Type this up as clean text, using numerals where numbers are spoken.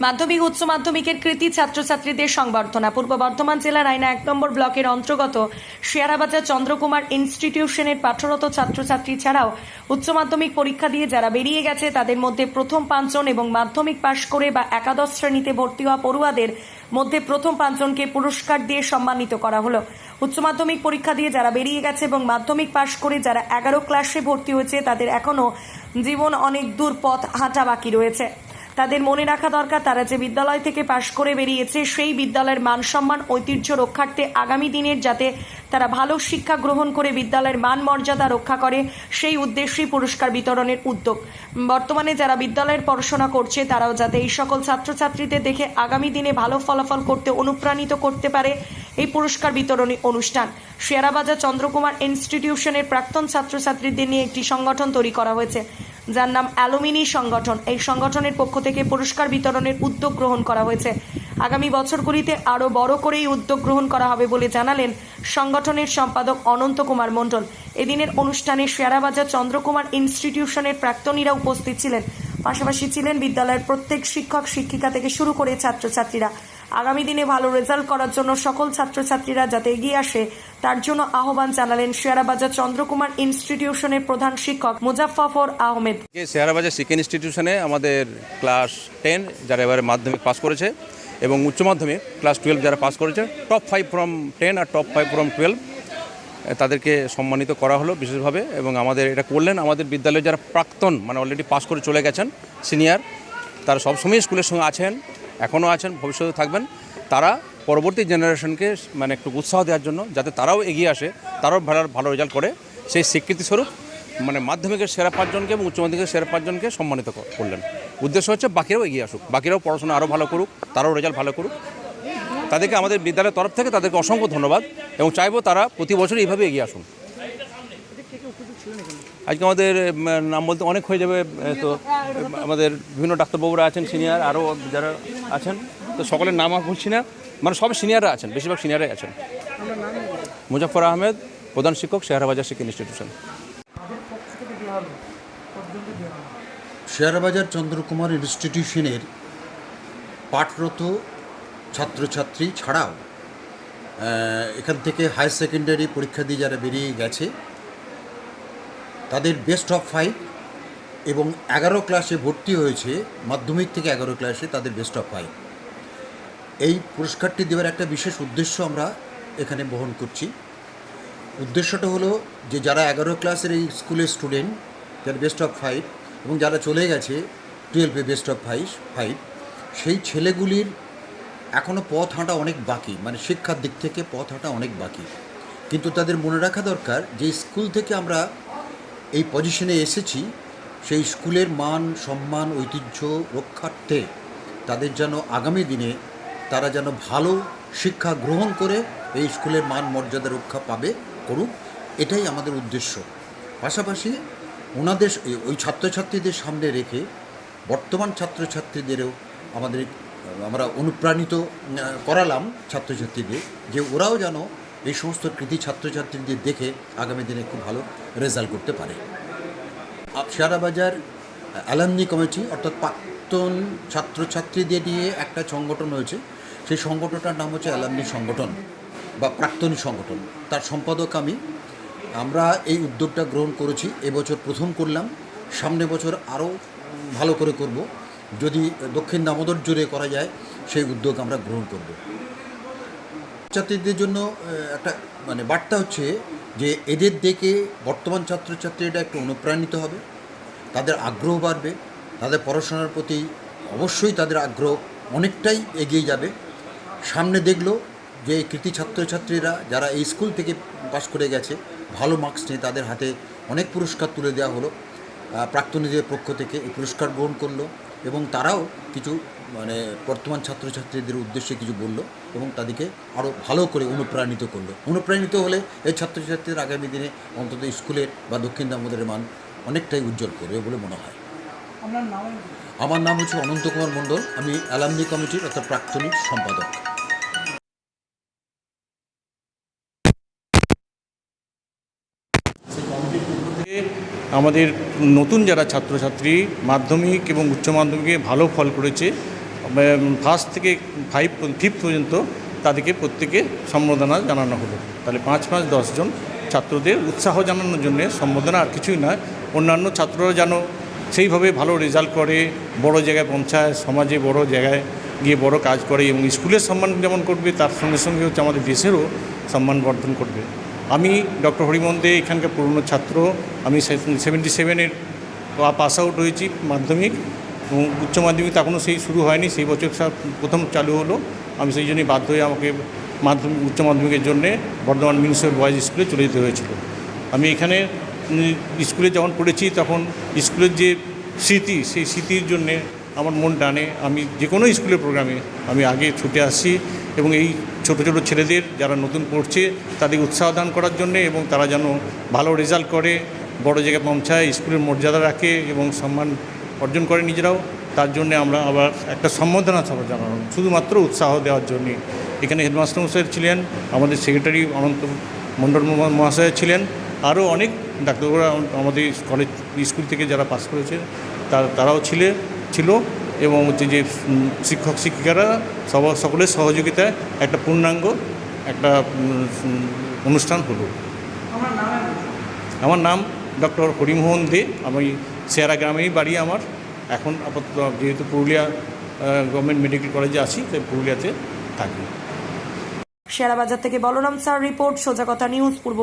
মাধ্যমিক উচ্চ মাধ্যমিকের কৃতী ছাত্রছাত্রীদের সংবর্ধনা। পূর্ব বর্ধমান জেলার আয়না 1 নম্বর ব্লকের অন্তর্গত শেয়ারাবাজার চন্দ্রকুমার ইনস্টিটিউশনের পাঠরত ছাত্রছাত্রী ছাড়াও উচ্চ মাধ্যমিক পরীক্ষা দিয়ে যারা বেরিয়ে গেছে তাদের মধ্যে প্রথম 5 জন এবং মাধ্যমিক পাশ করে বা একাদশ শ্রেণীতে ভর্তি হওয়া পড়ুয়াদের মধ্যে প্রথম 5 জনকে পুরস্কার দিয়ে সম্মানিত করা হলো। উচ্চ মাধ্যমিক পরীক্ষা দিয়ে যারা বেরিয়ে গেছে এবং মাধ্যমিক পাশ করে যারা 11 ক্লাসে ভর্তি হয়েছে তাদের এখনো জীবন অনেক দূর পথ হাঁটা বাকি রয়েছে। তাদের মনে রাখা দরকার তারা যে বিদ্যালয় থেকে পাশ করে বেরিয়েছে সেই বিদ্যালয়ের মান সম্মান ঐতিহ্য রক্ষার্থে আগামী দিনের যাতে তারা ভালো শিক্ষা গ্রহণ করে বিদ্যালয়ের মান মর্যাদা রক্ষা করে সেই উদ্দেশ্যেই পুরস্কার বিতরণের উদ্যোগ। বর্তমানে যারা বিদ্যালয়ের পড়াশোনা করছে তারাও যাতে এই সকল ছাত্রছাত্রীদের দেখে আগামী দিনে ভালো ফলাফল করতে অনুপ্রাণিত করতে পারে এই পুরস্কার বিতরণী অনুষ্ঠান। শেয়ারাবাজার চন্দ্রকুমার ইনস্টিটিউশনের প্রাক্তন ছাত্রছাত্রীদের নিয়ে একটি সংগঠন তৈরি করা হয়েছে যার নাম অ্যালুমিনি সংগঠন। এই সংগঠনের পক্ষ থেকে পুরস্কার বিতরণের উদ্যোগ গ্রহণ করা হয়েছে। আগামী বছরগুলিতে আরও বড় করে এই উদ্যোগ গ্রহণ করা হবে বলে জানালেন সংগঠনের সম্পাদক অনন্ত কুমার মণ্ডল। এদিনের অনুষ্ঠানে শেয়ারাবাজার চন্দ্রকুমার ইনস্টিটিউশনের প্রাক্তনীরা উপস্থিত ছিলেন, পাশাপাশি ছিলেন বিদ্যালয়ের প্রত্যেক শিক্ষক শিক্ষিকা থেকে শুরু করে ছাত্রছাত্রীরা। আগামী দিনে ভালো রেজাল্ট করার জন্য সকল ছাত্রছাত্রীরা যাতে এগিয়ে আসে তার জন্য আহ্বান জানালেন শেয়ারাবাজার চন্দ্রকুমার ইনস্টিটিউশনের প্রধান শিক্ষক মুজাফফর আহমেদ। শেয়ারাবাজার শিক্ষা ইনস্টিটিউশনে আমাদের ক্লাস 10 যারা এবারে মাধ্যমিক পাস করেছে এবং উচ্চ মাধ্যমিক ক্লাস 12 যারা পাস করেছে টপ 5 ফ্রম 10 আর টপ 5 ফ্রম 12 তাদেরকে সম্মানিত করা হলো বিশেষভাবে। এবং আমাদের এটা করলেন আমাদের বিদ্যালয়ে যারা প্রাক্তন মানে অলরেডি পাস করে চলে গেছেন সিনিয়র, তারা সবসময় স্কুলের সঙ্গে আছেন, এখনও আছেন, ভবিষ্যতে থাকবেন। তারা পরবর্তী জেনারেশনকে মানে একটু উৎসাহ দেওয়ার জন্য যাতে তারাও এগিয়ে আসে, তারাও ভালো রেজাল্ট করে সেই স্বীকৃতিস্বরূপ মানে মাধ্যমিকের সেরা 5 জনকে এবং উচ্চ মাধ্যমিকের সেরা 5 জনকে সম্মানিত করলেন। উদ্দেশ্য হচ্ছে বাকিরাও এগিয়ে আসুক, বাকিরাও পড়াশোনা আরও ভালো করুক, তারাও রেজাল্ট ভালো করুক। তাদেরকে আমাদের বিদ্যালয়ের তরফ থেকে তাদেরকে অসংখ্য ধন্যবাদ এবং চাইবো তারা প্রতি বছর এইভাবে এগিয়ে আসুন। আজকে আমাদের নাম বলতে অনেক হয়ে যাবে, তো আমাদের বিভিন্ন ডাক্তারবাবুরা আছেন, সিনিয়র আরও যারা আছেন, তো সকলের নাম আর বলছি না, মানে সব সিনিয়ররা আছেন, বেশিরভাগ সিনিয়ররাই আছেন। মুজাফফর আহমেদ, প্রধান শিক্ষক, শেয়ারাবাজার শিক্ষা ইনস্টিটিউশন। শেয়ারাবাজার চন্দ্রকুমার ইনস্টিটিউশনের পাঠরত ছাত্রছাত্রী ছাড়াও এখান থেকে হায়ার সেকেন্ডারি পরীক্ষা দিয়ে যারা বেরিয়ে গেছে তাদের বেস্ট অফ 5 এবং 11 ক্লাসে ভর্তি হয়েছে মাধ্যমিক থেকে 11 ক্লাসে তাদের বেস্ট অফ 5। এই পুরস্কারটি দেওয়ার একটা বিশেষ উদ্দেশ্য আমরা এখানে বহন করছি। উদ্দেশ্যটা হলো যে যারা 11 ক্লাসের এই স্কুলের স্টুডেন্ট যারা বেস্ট অফ 5 এবং যারা চলে গেছে 12-এ বেস্ট অফ 5 সেই ছেলেগুলির এখনও পথ হাঁটা অনেক বাকি, মানে শিক্ষার দিক থেকে পথ হাঁটা অনেক বাকি। কিন্তু তাদের মনে রাখা দরকার যে স্কুল থেকে আমরা এই পজিশনে এসেছি সেই স্কুলের মান সম্মান ঐতিহ্য রক্ষার্থে তাদের যেন আগামী দিনে তারা যেন ভালো শিক্ষা গ্রহণ করে এই স্কুলের মান মর্যাদা রক্ষা পাবে করুক, এটাই আমাদের উদ্দেশ্য। পাশাপাশি ওনাদের ওই ছাত্রছাত্রীদের সামনে রেখে বর্তমান ছাত্রছাত্রীদেরও আমরা অনুপ্রাণিত করালাম ছাত্রছাত্রীদের যে ওরাও যেন এই সমস্ত কৃতি ছাত্রছাত্রীদের দেখে আগামী দিনে খুব ভালো রেজাল্ট করতে পারে। শেয়ারাবাজার অ্যালামনি কমিটি অর্থাৎ প্রাক্তন ছাত্রছাত্রীদের নিয়ে একটা সংগঠন হয়েছে, সেই সংগঠনটার নাম হচ্ছে অ্যালামনি সংগঠন বা প্রাক্তনী সংগঠন। তার সম্পাদক আমরা এই উদ্যোগটা গ্রহণ করেছি, এবছর প্রথম করলাম, সামনে বছর আরও ভালো করে করব। যদি দক্ষিণ দামোদর জুড়ে করা যায় সেই উদ্যোগ আমরা গ্রহণ করব। ছাত্রীদের জন্য একটা মানে বার্তা হচ্ছে যে এদের দেখে বর্তমান ছাত্রছাত্রীরা একটু অনুপ্রাণিত হবে, তাদের আগ্রহ বাড়বে, তাদের পড়াশোনার প্রতি অবশ্যই তাদের আগ্রহ অনেকটাই এগিয়ে যাবে। সামনে দেখলো যে কৃতি ছাত্রছাত্রীরা যারা এই স্কুল থেকে পাশ করে গেছে ভালো মার্কস নিয়ে তাদের হাতে অনেক পুরস্কার তুলে দেওয়া হলো, প্রাক্তনীদের পক্ষ থেকে এই পুরস্কার গ্রহণ করলো এবং তারাও কিছু মানে বর্তমান ছাত্রছাত্রীদের উদ্দেশ্যে কিছু বললো এবং তাদেরকে আরও ভালো করে অনুপ্রাণিত করলো। অনুপ্রাণিত হলে এই ছাত্রছাত্রীদের আগামী দিনে অন্তত স্কুলের বা দক্ষিণ দামোদরের মান অনেকটাই উজ্জ্বল করবে বলে মনে হয়। আমার নাম হচ্ছে অনন্ত কুমার মণ্ডল, আমি অ্যালামনি কমিটির অর্থাৎ প্রাক্তনী সম্পাদক। আমাদের নতুন যারা ছাত্রছাত্রী মাধ্যমিক এবং উচ্চ মাধ্যমিকে ভালো ফল করেছে ফার্স্ট থেকে ফিফথ পর্যন্ত তাদেরকে প্রত্যেকে সম্বর্ধনা জানানো হলো। তাহলে 5-5 জন ছাত্রদের উৎসাহ জানানোর জন্য সম্বর্ধনা, আর কিছুই নয়। অন্যান্য ছাত্ররা যেন সেইভাবে ভালো রেজাল্ট করে, বড় জায়গায় পৌঁছায়, সমাজে বড় জায়গায় গিয়ে বড় কাজ করে এবং স্কুলের সম্মান যেমন করবে তার সঙ্গে সঙ্গে হচ্ছে আমাদের দেশেরও সম্মান বর্ধন করবে। আমি ডক্টর হরিমোহন দে এখানকার পুরনো ছাত্র। আমি 77-এর পাস আউট হয়েছি মাধ্যমিক, এবং উচ্চ মাধ্যমিক এখনও সেই শুরু হয়নি, সেই বছর প্রথম চালু হলো। আমি সেই জন্যই বাধ্য হয়ে আমাকে উচ্চ মাধ্যমিকের জন্যে বর্ধমান মিউনিসিপ্যাল বয়েজ স্কুলে চলে যেতে হয়েছিল। আমি এখানে স্কুলে যখন পড়েছি তখন স্কুলের যে স্মৃতি, সেই স্মৃতির জন্যে আমার মন টানে। আমি যে কোনো স্কুলের প্রোগ্রামে আমি আগে ছুটে আসছি এবং এই ছোটো ছোটো ছেলেদের যারা নতুন পড়ছে তাদের উৎসাহ দান করার জন্যে, এবং তারা যেন ভালো রেজাল্ট করে, বড় জায়গায় পৌঁছায়, স্কুলের মর্যাদা রাখে এবং সম্মান অর্জন করে নিজেরাও। তার জন্যে আমরা আবার একটা সম্বর্ধনা সভা জানানো, শুধুমাত্র উৎসাহ দেওয়ার জন্যে। এখানে হেডমাস্টার মশাই ছিলেন, আমাদের সেক্রেটারি অনন্ত মণ্ডল মহাশয় ছিলেন, আরও অনেক ডাক্তাররা আমাদের কলেজ স্কুল থেকে যারা পাস করেছে তারাও ছিল, এবং হচ্ছে যে শিক্ষক শিক্ষিকারা সকলের সহযোগিতায় একটা পূর্ণাঙ্গ একটা অনুষ্ঠান হলো। আমার নাম ডক্টর হরিমোহন দে। আমি শেয়ারা গ্রামেই বাড়ি আমার। এখন আপাতত যেহেতু পুরুলিয়া গভর্নমেন্ট মেডিকেল কলেজে আছি, তাই পুরুলিয়াতে থাকি। শেয়ারাবাজার থেকে বলরাম স্যার রিপোর্ট, সোজা কথা নিউজ, পূর্ব